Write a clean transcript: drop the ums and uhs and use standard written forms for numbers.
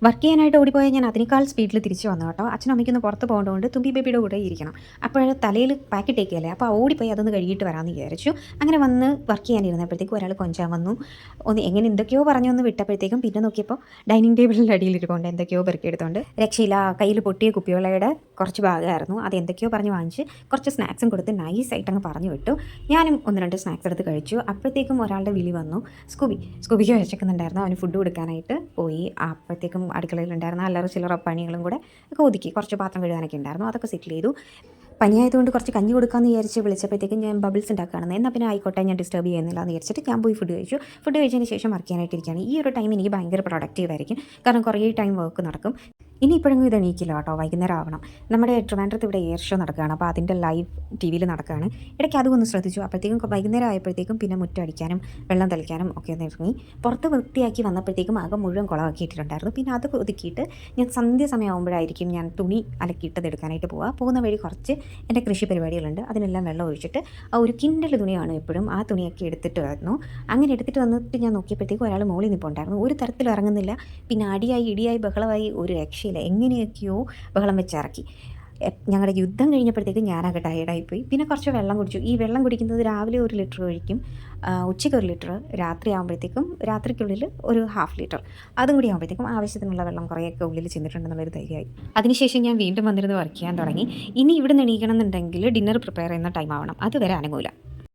Work ചെയ്യാനായിട്ട് ഓടിപ്പോയാൽ ഞാൻ അതിനേക്കാൾ സ്പീഡിൽ തിരിച്ച് വന്നു കേട്ടോ. അച്ഛനും അമ്മയ്ക്കൊന്ന് പുറത്ത് പോകേണ്ടതുകൊണ്ട് തുമ്പി ബേബിയുടെ കൂടെ ഇരിക്കണം. അപ്പോൾ തലയിൽ പാക്കറ്റ് ഇട്ടേക്കല്ലേ, അപ്പോൾ ഓടിപ്പോയി അതൊന്ന് കഴുകിയിട്ട് വരാമെന്ന് വിചാരിച്ചു. അങ്ങനെ വന്ന് വർക്ക് ചെയ്യാനിരുന്നപ്പോഴത്തേക്കും ഒരാൾ കൊഞ്ചാൻ വന്നു. എങ്ങനെ എന്തൊക്കെയോ പറഞ്ഞൊന്ന് വിട്ടപ്പോഴത്തേക്കും പിന്നെ നോക്കിയപ്പോൾ ഡൈനിങ് ടേബിളിൻ്റെ അടിയിലിരിക്കൊണ്ട് എന്തൊക്കെയോ പെറുക്കിയെടുത്തോണ്ട് രക്ഷയില്ല. കയ്യിൽ പൊട്ടിയ കുപ്പിവളയുടെ കുറച്ച് ഭാഗമായിരുന്നു. അത് എന്തൊക്കെയോ പറഞ്ഞ് വാങ്ങിച്ച് കുറച്ച് സ്നാക്സും കൊടുത്ത് നൈസായിട്ട് അങ്ങ് പറഞ്ഞു വിട്ടു. ഞാനും 1-2 സ്നാക്സ് എടുത്ത് കഴിച്ചു. അപ്പോഴത്തേക്കും ഒരാളുടെ വിളി വന്നു. സ്കൂബിക്ക് വിശക്കുന്നുണ്ടായിരുന്നു. അവന് ഫുഡ് കൊടുക്കാനായിട്ട് പോയി. അപ്പോഴത്തേക്കും അടുക്കളയിലുണ്ടായിരുന്ന അല്ലറ ചില്ലറ പണികളും കൂടെ ഒക്കെ ഒതുക്കി. കുറച്ച് പാത്രം കഴുകാനൊക്കെ ഉണ്ടായിരുന്നു, അതൊക്കെ സെറ്റിൽ ചെയ്തു. പനിയായതുകൊണ്ട് കുറച്ച് കഞ്ഞി കൊടുക്കാമെന്ന് വിചാരിച്ച് വിളിച്ചപ്പോഴത്തേക്കും ഞാൻ ബബിൾസ് ഉണ്ടാക്കുകയാണെന്ന്. എന്നാൽ പിന്നെ ആയിക്കോട്ടെ, ഞാൻ ഡിസ്റ്റർബ് ചെയ്യുന്നില്ല എന്ന് വിചാരിച്ചിട്ട് ഞാൻ പോയി ഫുഡ് കഴിച്ചു. ഫുഡ് കഴിച്ചതിന് ശേഷം വർക്ക് ചെയ്യാനായിട്ടിരിക്കുകയാണ്. ഈ ഒരു ടൈം എനിക്ക് ഭയങ്കര പ്രൊഡക്റ്റീവ് ആയിരിക്കും, കാരണം കുറേ ടൈം വർക്ക് നടക്കും. ഇനി ഇപ്പോഴെങ്കിലും ഇത് എണീക്കില്ല കേട്ടോ, വൈകുന്നേരം ആവണം. നമ്മുടെ ട്രിവാൻഡ്രത്ത് ഇവിടെ എയർ ഷോ നടക്കുകയാണ്, അപ്പോൾ അതിൻ്റെ ലൈവ് ടി-വിയിൽ നടക്കുകയാണ്. ഇടയ്ക്ക് അതും ഒന്ന് ശ്രദ്ധിച്ചു. അപ്പോഴത്തേക്കും വൈകുന്നേരം ആയപ്പോഴത്തേക്കും പിന്നെ മുറ്റടിക്കാനും വെള്ളം തളിക്കാനും ഒക്കെ ഒന്ന് ഇറങ്ങി. പുറത്ത് വൃത്തിയാക്കി വന്നപ്പോഴത്തേക്കും ആകെ മുഴുവൻ കുളമാക്കിയിട്ടുണ്ടായിരുന്നു. പിന്നെ അത് ഒതുക്കിയിട്ട് ഞാൻ സന്ധ്യ സമയമാകുമ്പോഴായിരിക്കും ഞാൻ തുണി അലക്കിയിട്ടത് എടുക്കാനായിട്ട് പോകുന്ന വഴി കുറച്ച് എൻ്റെ കൃഷി പരിപാടികളുണ്ട്, അതിനെല്ലാം വെള്ളം ഒഴിച്ചിട്ട് ഒരു കിൻഡൽ തുണിയാണ് എപ്പോഴും, ആ തുണിയൊക്കെ എടുത്തിട്ട് വന്നു. അങ്ങനെ എടുത്തിട്ട് വന്നിട്ട് ഞാൻ നോക്കിയപ്പോഴത്തേക്കും ഒരാൾ മോളിൽ നിൽപ്പുണ്ടായിരുന്നു. ഒരു തരത്തിലും ഇറങ്ങുന്നില്ല. പിന്നെ അടിയായി ഇടിയായി ബഹളമായി, ഒരു രക്ഷയില്ല. എങ്ങനെയൊക്കെയോ ബഹളം വെച്ചിറക്കി. ഞങ്ങളുടെ യുദ്ധം കഴിഞ്ഞപ്പോഴത്തേക്കും ഞാനാകെ ടയേർഡായിപ്പോയി. പിന്നെ കുറച്ച് വെള്ളം കുടിച്ചു. ഈ വെള്ളം കുടിക്കുന്നത് രാവിലെ 1 ലിറ്റർ കഴിക്കും, ഉച്ചയ്ക്ക് 1 ലിറ്റർ, രാത്രി ആകുമ്പോഴത്തേക്കും രാത്രിക്കുള്ളിൽ ഒരു 1/2 ലിറ്റർ, അതും കൂടി ആകുമ്പോഴത്തേക്കും ആവശ്യത്തിനുള്ള വെള്ളം കുറേയൊക്കെ ഉള്ളിൽ ചെന്നിട്ടുണ്ടെന്നുള്ളൊരു ധൈര്യമായി. അതിനുശേഷം ഞാൻ വീണ്ടും വന്നിരുന്ന് വർക്ക് ചെയ്യാൻ തുടങ്ങി. ഇനി ഇവിടെ നിന്ന് എണീക്കണം എന്നുണ്ടെങ്കിൽ ഡിന്നർ പ്രിപ്പയർ ചെയ്യുന്ന ടൈം ആവണം, അതുവരെ അനങ്ങൂല.